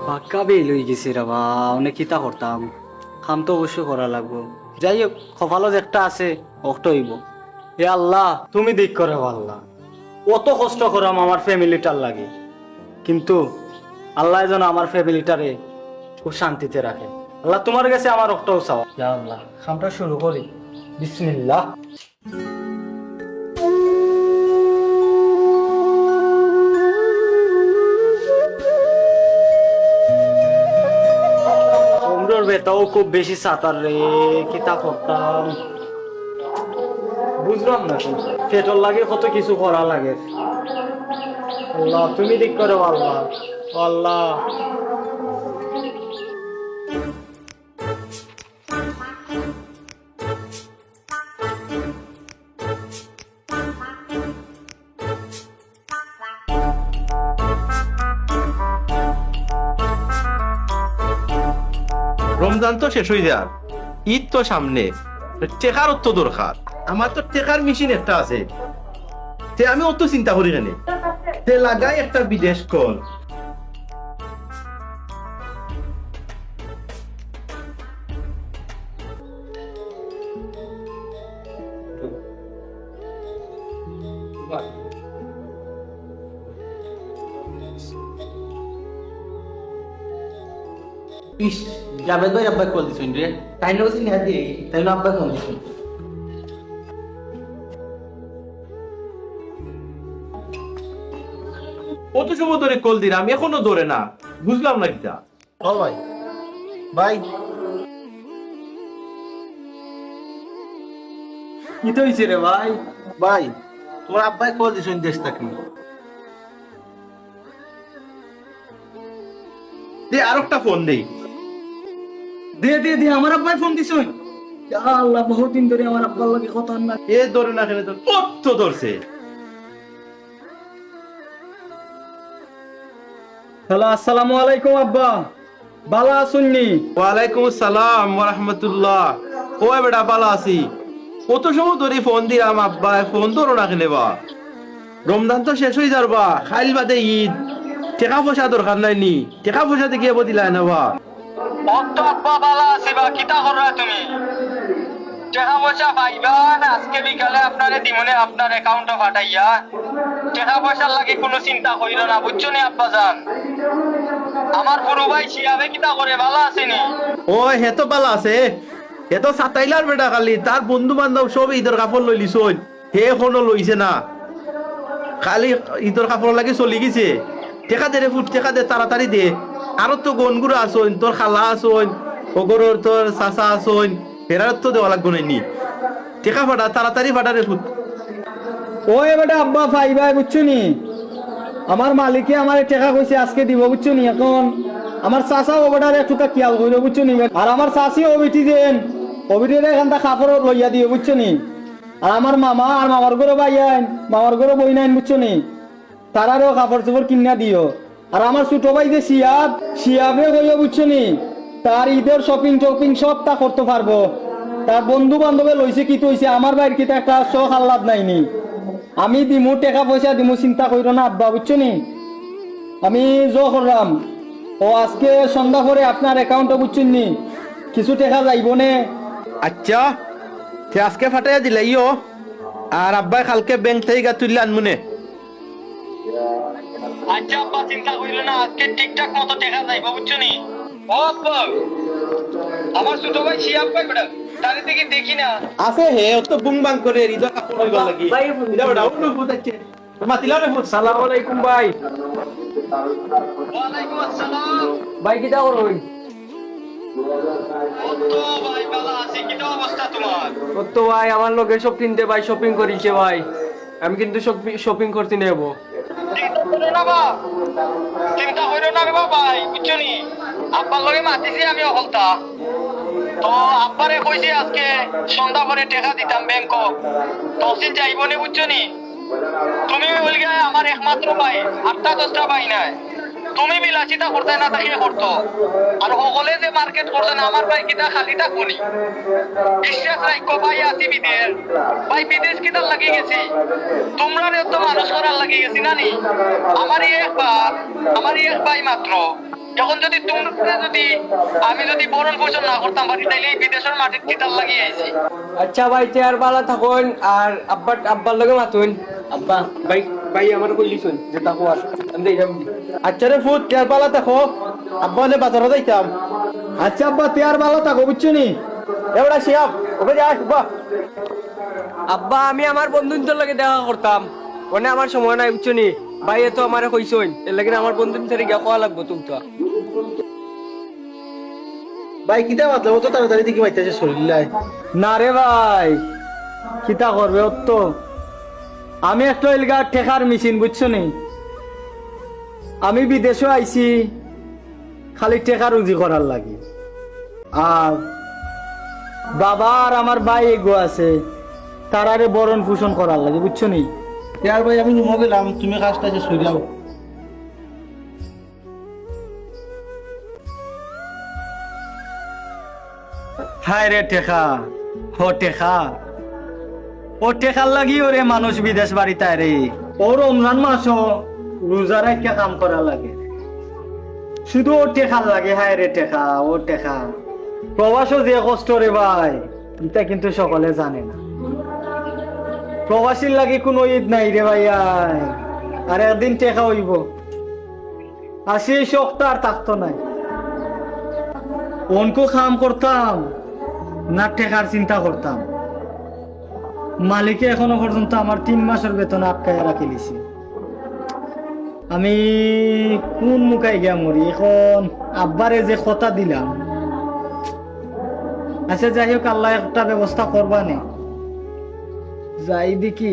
পাক্কা বেল হয়ে গেছি রে বা, অনেক কিতা করতাম, কাম তো অবশ্যই করা লাগবো। যাই হোক, কপালত একটা আছে, অক্ট হইব। এ আল্লাহ, তুমি দিক করে আল্লাহ, কত কষ্ট করাম আমার ফ্যামিলিটার লাগে, কিন্তু আল্লাহ যেন আমার ফ্যামিলিটারে খুব শান্তিতে রাখে। আল্লাহ তোমার কাছে আমার অক্টও চাও। ইয়া আল্লাহ, কামটা শুরু করি। বিসমিল্লাহ। উমরোর বেতাও খুব বেশি সাঁতার রে, কিতা করতাম বুঝলাম না। পেটর লাগে কত কিছু করা লাগে। আল্লাহ তুমি দিক করো আল্লাহ, ও আল্লাহ। রমজান তো শেষ হয়ে যার, ঈদ তো সামনে, টেকার তো দরকার। আমার তো টেকার মেশিন একটা আছে, তে আমি অত চিন্তা করি কেন, তে লাগাই একটা বিদেশ কল। ইস, জাবেদ ভাই আব্বা কল দিছেন রে। তাই না বলছি না দিয়ে, তাই না আব্বা কল দিছেন। কত সময় ধরে কল দিলাম, এখনো ধরে না, বুঝলাম না কিটা। ও ভাই, ভাই কি তো হয়েছে রে ভাই? ভাই তোমার আব্বাই কল দিছেন দেশ থাকি। দে আর একটা ফোন দেই। দে আমার আব্বাই ফোন দিছ। আল্লাহ, বহুত দিন ধরে আমার আব্বার লাগে কথা না। এ ধরে না কেন, তোর কত ধরছে। হ্যালো, আসসালামু আলাইকুম আব্বা, ভালো আছুননি? ওয়ালাইকুম আসসালাম ওয়া রাহমাতুল্লাহ। ওই বেটা ভালো আছি, কত সময় ধরে ফোন দিলাম, আব্বা ফোন ধরো না কেন বা। রমজান তো শেষ হয়ে যাবা, খাইল বাদে ঈদ, টাকা পয়সা দরকার নাই নি, টাকা পয়সা দিয়ে বদিলাই না বা। অত আব্বা ভালো আছি বা, কিতা কররা তুমি? টাকা পয়সা পাইবান আজকে বিকালে আপনারে দিমনে আপনার অ্যাকাউন্টে পাঠাইয়া। টাকা পয়সার লাগে কোনো চিন্তা কইরো না, বুঝছো নি আব্বা জান? আমার পুরো ভাই শিয়াবে কিতা করে, ভালো আছেনি? ও হে তো ভালো আছে, হে তো সাতাইলার বেটা, খালি তার বন্ধু বান্ধব সব ঈদের কাপড় লই লিছই, হে এখনো লইছে না, খালি ঈদের কাপড় লাগে চলি গেছে। টেকা দে রে ফুট, টেকা দে তাড়াতাড়ি দে। আরো তো গনগুলো আসইন, তোর খালা আসইন, ওগরর তোর চাচা আসইন, ফেরার তো দেওয়া লাগবো নাইনি। টেকা ফাটা, তাড়াতাড়ি ফাটা রে ফুট। ওই বেটা আব্বা পাইবাই, বুঝছো নি? আমার মালিকে আমার টাকা কইছে আজকে দিব, বুঝছো নি? এখন আমার চাচা ও বেটার একটু খেয়াল করো, বুঝছো নি? আর আমার চাচি অবিটি দেন, অবিটির এখানটা কাপড় লইয়া দিও, বুঝছো নি? আর আমার মামা আর মামার ঘরে ভাই আইন, মামার ঘরে বই নাইন, বুঝছো নি? তারারও কাপড় চোপড় কিনা দিও। আর আমার ছোট ভাই যে শিয়াবে কইও, বুঝছো নি? তার ঈদের শপিং টপিং সব তা করতে পারবো। তার বন্ধু বান্ধবে লইছে কি তৈছে, আমার বাইর কিতা একটা শখ আহ্লাদ নাইনি। আমি দিমু, টাকা পয়সা দিমু, চিন্তা কইরো না আব্বা, বুঝছো নি? আমি জো করলাম, ও আজকে সন্ধ্যা পরে আপনার অ্যাকাউন্টে, বুঝছেন নি, কিছু টাকা যাইব নে। আচ্ছা, তে আজকে ফাটাইয়া দিলাইও, আর আব্বাই কালকে ব্যাংক থেকে তুললে আনমুনে। আচ্ছা আব্বা, চিন্তা কইরো না, আজকে ঠিকঠাক মতো টাকা যাইব, বুঝছো নি? ও আব্বা, আমার ছোট ভাই শিয়াব ভাই বেটা, তারে থেকে দেখি না। আছে হে, ও তো বুং বাং করে ঈদের কাপড় লইবা লাগি। ইদা বেটা উঠু ফুট আছে, মাতিলা রে ফুট। সালাম আলাইকুম ভাই। ওয়ালাইকুম আসসালাম। ভাই কিটা করুন? তো ভাই ভালো আছি, কি অবস্থা তোমার? তো ভাই আমার লোকে সব কিনতে ভাই, শপিং করিছে ভাই, আমি কিন্তু শপিং করতে নেব। চিন্তা করো না রে ভাই, বুঝছো নি? আব্বার লগে মাতিছি আমি অকলতা, তো আব্বারে কইছি আজকে সন্ধ্যা পরে টাকা দিতাম ব্যাংক, তহসিল যাইব নি, বুঝছো নি? তুমি বলি আমার একমাত্র ভাই, 8টা-10টা ভাই নাই, তুমি বিলাসিতা করতে না তাকে করতো, আর সকলে যে মার্কেট করছে না, আমার ভাই কিতা খালি থাকুনি। বিশ্বাস রাখো ভাই, আছি বিদেশ, ভাই বিদেশ কিতার লাগি গেছি, তোমরা তো মানুষ করার লাগি গেছি নানি। আমারই এক ভাই মাত্র, এখন যদি তোমরা যদি আমি যদি বরণ পোষণ না করতাম পারি তাইলে এই বিদেশের মাটির কিতাল লাগিয়ে আইছি। আচ্ছা ভাই চেয়ার বালা থাকুন আর আব্বার লগে মাতুন। আব্বা ভাই ভাই আমার কইলিছুন যে তাকো আর আমি দেইলাম। আচ্ছা রে ফুট কেয়ার পালা থাকো আব্বা হলে বাজারে যাইতাম। আচ্ছা আব্বা তেয়ার ভালো থাকো বুঝছো নি। এবারে শিয়াব ওকে যা আব্বা। আব্বা আমি আমার বন্ধুদের লগে দেখা করতাম, মানে আমার সময় নাই বুঝছো নি। ভাই এত আমারে কইছুন এর লাগি আমার বন্ধুদের গিয়া কোয়া লাগবো তুমি তো। ভাই কিতা বাতলে ও তো তাড়াতাড়ি দিকে বাইতেছে শরীরলাই। না রে ভাই কিতা করবে ওর তো আমি একটা এলগা ঠেকার মেশিন বুঝছো নি। আমি বিদেশে আইছি খালি টেকা রুজি করার লাগে, আর বাবা আর আমার ভাই এগো আছে তারারে বরণ পোষণ করার লাগে বুঝছো নি। ইয়ার ভাই আমি রুমে গেলাম, তুমি কাজটা যে শুই যাও। হায় রে টেকা ও টেকার লাগি ওরে মানুষ বিদেশ বাড়িতে রে। ও রমজান মাসও রোজা রাখিয়া কাম করা লাগে, শুধু ও টেকার লাগে। হায় রে টেকা ও টেকা। প্রবাসও যে কষ্ট রে ভাই এটা কিন্তু সকলে জানে না। প্রবাসীর লাগে কোনো ঈদ নাই রে ভাই। আর একদিন টেকা হইব আর সেই শখটা আর থাকতো নাই। অনকো কাম করতাম না টেকার চিন্তা করতাম। মালিকে এখনো পর্যন্ত আমার 3 মাসের বেতন আটকায় রাখি দিছি। আমি কোন মুখাই গিয়া মরি এখন। আব্বারে যে কথা দিলাম, আচ্ছা যাই হোক আল্লাহ একটা ব্যবস্থা করবা নে। যাই দেখি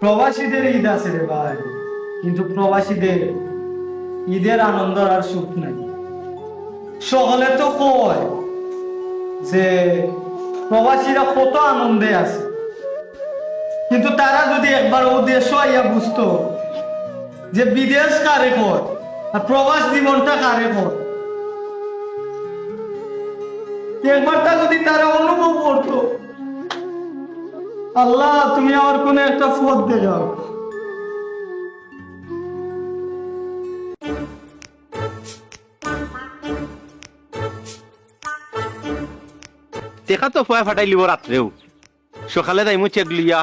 প্রবাসীদের ঈদ আছে রে ভাই, কিন্তু প্রবাসীদের ঈদের আনন্দ আর সুখ নাই। সকলে তো কয় যে প্রবাসীরা কত আনন্দে আছে, কিন্তু তারা যদি একবার ও দেশ আইয়া বুঝতো যে বিদেশ কারে কর আর প্রবাস জীবনটা কারে কর, একবারটা যদি তারা অনুভব করতো। আল্লাহ তুমি আমার কোন একটা পথ দেখাও। টেকা তো ফুয়া ফাটাই লিব রাত্রেও, সকালে যাইমু চেক লিয়া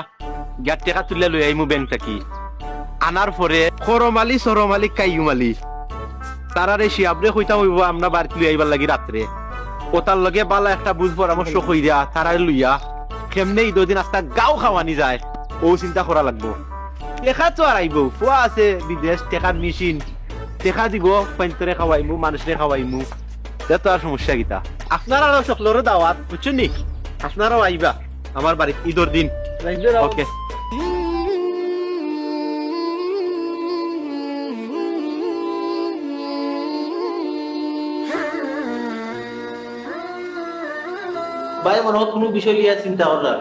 গ্যাট টেকা তুলে লই আইমু ব্যাংক থাকি। আনার পরে খরমালি সরমালি কাইমালি তারারে শিয়াবরে কইতা হইব আমরা বাড়িতে লই আইবার লাগি রাত্রে। ওটার লগে বালা একটা বুঝ পরামর্শ কইরা তারারে লইয়া কেমনে ঈদের দিন আস্তা গাও খাওয়ানি যায় ও চিন্তা করা লাগবো। টেকা তো আর আইব ফুয়া আছে বিদেশ টেকার মেশিন, টেকা দিব পাইন্তরে খাওয়াইমু মানুষরে খাওয়াইমু, তো আর সমস্যা গীতা। আপনারা সকলেরও দাওয়াত বুঝছেন নি, আপনারাও আইবা আমার বাড়ি ঈদের দিন। ওকে ভাই মনে হয় কোনো বিষয় নিয়ে চিন্তা করার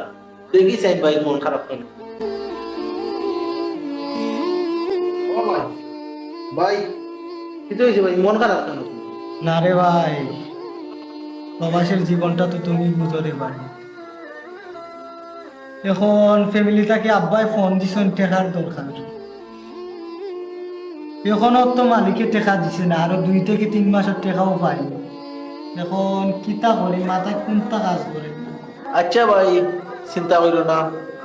দেখি চাই ভাই মন খারাপ কেন। ভাই কি হয়েছে ভাই মন খারাপ কেন? না রে ভাই প্রবাসের জীবনটা তো তুমি বুঝো রে ভাই। এখন ফ্যামিলিটাকে আব্বাই ফোন দিছেন টেকার দরকার, এখন ওর তো মালিকে টেকা দিছে না, আরো 2 থেকে 3 মাসের টেকাও পাই। এখন কিতা করি মাথায় কোনটা কাজ করে। আচ্ছা ভাই চিন্তা করো না,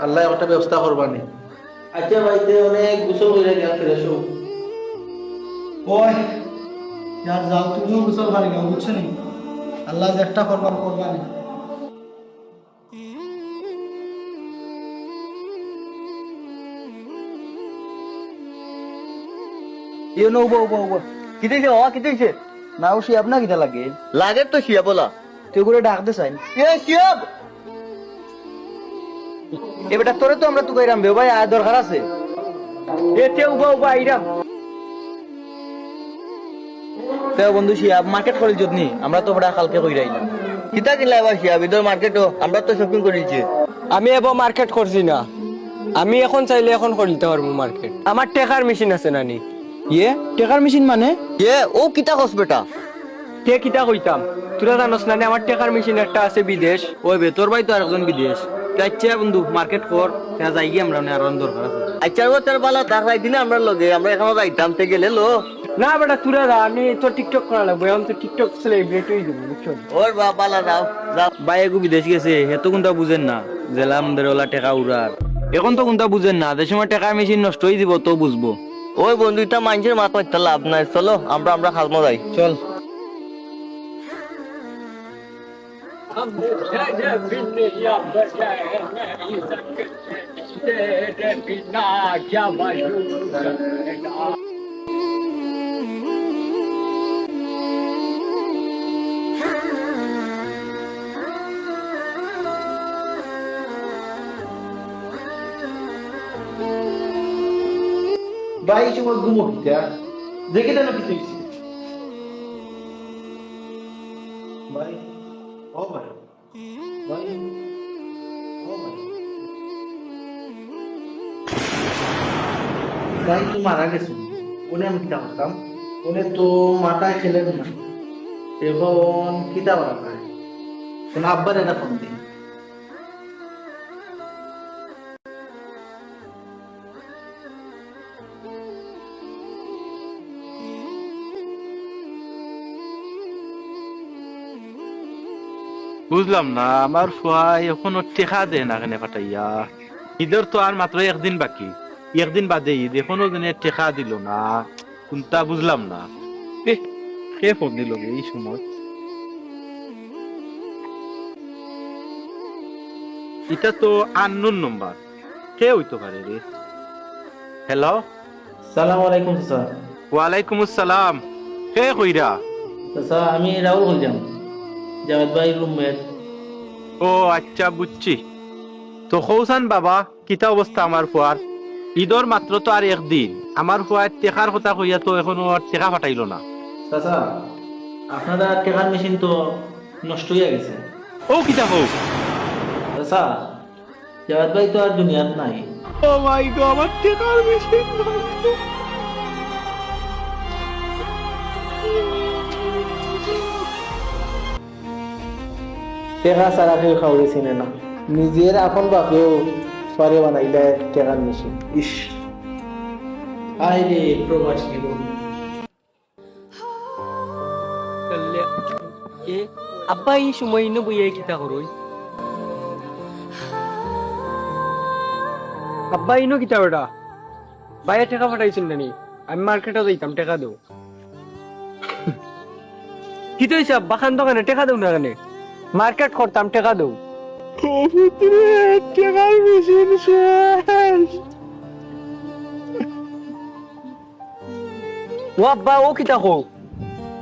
আল্লাহ একটা ব্যবস্থা করবানি। আচ্ছা ভাই তে অনেক গোসল করে গেল ফ্রেশ হোক। ওই यार যাও তুমিও গোসল করে নাও বুঝছো নি, আল্লাহ যেটা করবার করবানি। ইয়ে নো উবা উবা উবা কিতেছে ও কিতেছে না ও শিয়াব না কিটা লাগে লাগে তো শিয়াব বলা তুই করে ডাক দে সাইন এ শিয়াব এ বেটা তোরে তো আমরা তো কইরাম বে ভাই আয় দরকার আছে এতে উবা উবা আইরাম তে বন্ধু শিয়াব মার্কেট করি যদনি আমরা তো বড় কালকে কইরাইলাম কিটা কিনলা ভাই শিয়াব ইদর মার্কেটও আমরা তো শপিং করিছে আমি এবার মার্কেট করছি না, আমি এখন চাইলে এখন করে দিতে পারবো মার্কেট। আমার টেকার মেশিন আছে নানি। ইয়ে টেকার মেশিন মানে? ও কিতা কস বেটা? কে কিতা কইতাম, তোরা জানোস নানি আমার টেকার মেশিন একটা আছে বিদেশ। ওই বে তোর ভাই তো আরেকজন বিদেশ। আচ্ছা বন্ধু মার্কেট কর, যাই গিয়ে আমরা আর দরকার আছে। আচ্ছা তোর বালা দেখাই দিলে আমরা লগে আমরা এখনো যাইতাম তে গেলে লো। না বেটা তোরা যা, আমি তো টিকটক করা লাগবো, এখন তো টিকটক সেলিব্রেট হয়ে যাবো বুঝছো। ওর বালা যাও যাও। ভাই এগু বিদেশ গেছে, হেত কোনটা বুঝেন না, জেলা আমাদের ওলা টেকা উড়ার। এখন তো কোনটা বুঝেন না, যে সময় টাকার মেশিন নষ্ট হয়ে দিব তো বুঝবো। ওই বন্ধু এটা মানুষের মাথা একটা লাভ নাই, চলো আমরা খালমো যাই চল। ভাই এই সময় ঘুমো কিতা দেখে দেন কিছু হইছে ভাই ও ভাই ভাই ও ভাই ভাই তো মারা গেছে ওনে আমি কিতা করতাম ওনে তো মাথায় খেলে না এখন কিতা বলা ভাই কোন আব্বার এটা ফোন দিই বুঝলাম না, আমার ফুয়াই এখনো টেকা দেয় না কেন পাঠাইয়া। ঈদের তো আর মাত্র একদিন বাকি, একদিন বাদে ঈদ, এখনো দিনে টেকা দিল না, কোনটা বুঝলাম না। কে ফোন দিল এই সময়? এটা তো আননোন নম্বর, কে হইতে পারে রে? হ্যালো, সালাম আলাইকুম স্যার। ওয়ালাইকুম আসসালাম, কে কইরা? স্যার আমি রাহুল বলছিলাম, জাভেদ ভাই রুমমেট। ও আচ্ছা বুঝছি। তো কৌসান বাবা, কিতা অবস্থা আমার ফুয়ার? ঈদর মাত্র তো আর একদিন, আমার ফুয়ার টেকার কথা কইয়া তো এখনো টেকা ফাটাইল না। চাচা আপনারা টেকার মেশিন তো নষ্ট হয়ে গেছে। ও কিতা হোক? চাচা জাভেদ ভাই তো আর দুনিয়াত নাই। ও মাই গড, আমার টেকার মেশিন টেকা সারা কেউ খাওয়া চিনে না, নিজের আপন বাপেও পারে বানাই দেয় টেকার মেশিন। ইস আই রে প্রবাসী জীবন। আব্বা এই সময় ইনো বইয়া কিতা করই? আব্বা ইনো কিতা বেটা? বাইরে টাকা পাঠাইছেন নানি, আমি মার্কেটে যাইতাম, টাকা দেও। কি তো হইছে আব্বা, খান দোকানে টাকা দেও না কেন? মার্কেট করতাম, টাকা দেও। টাকার মেশিন শেষ। ও আব্বা, ও কিতা কো?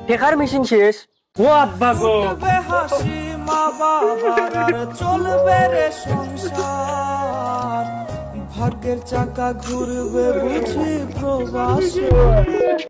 টাকার মেশিন শেষ? ও আব্বা গো, হাসি মা বাবার আর চলবে রে সংসার, ভাগ্যের চাকা ঘুরবে বুঝি প্রবাসী।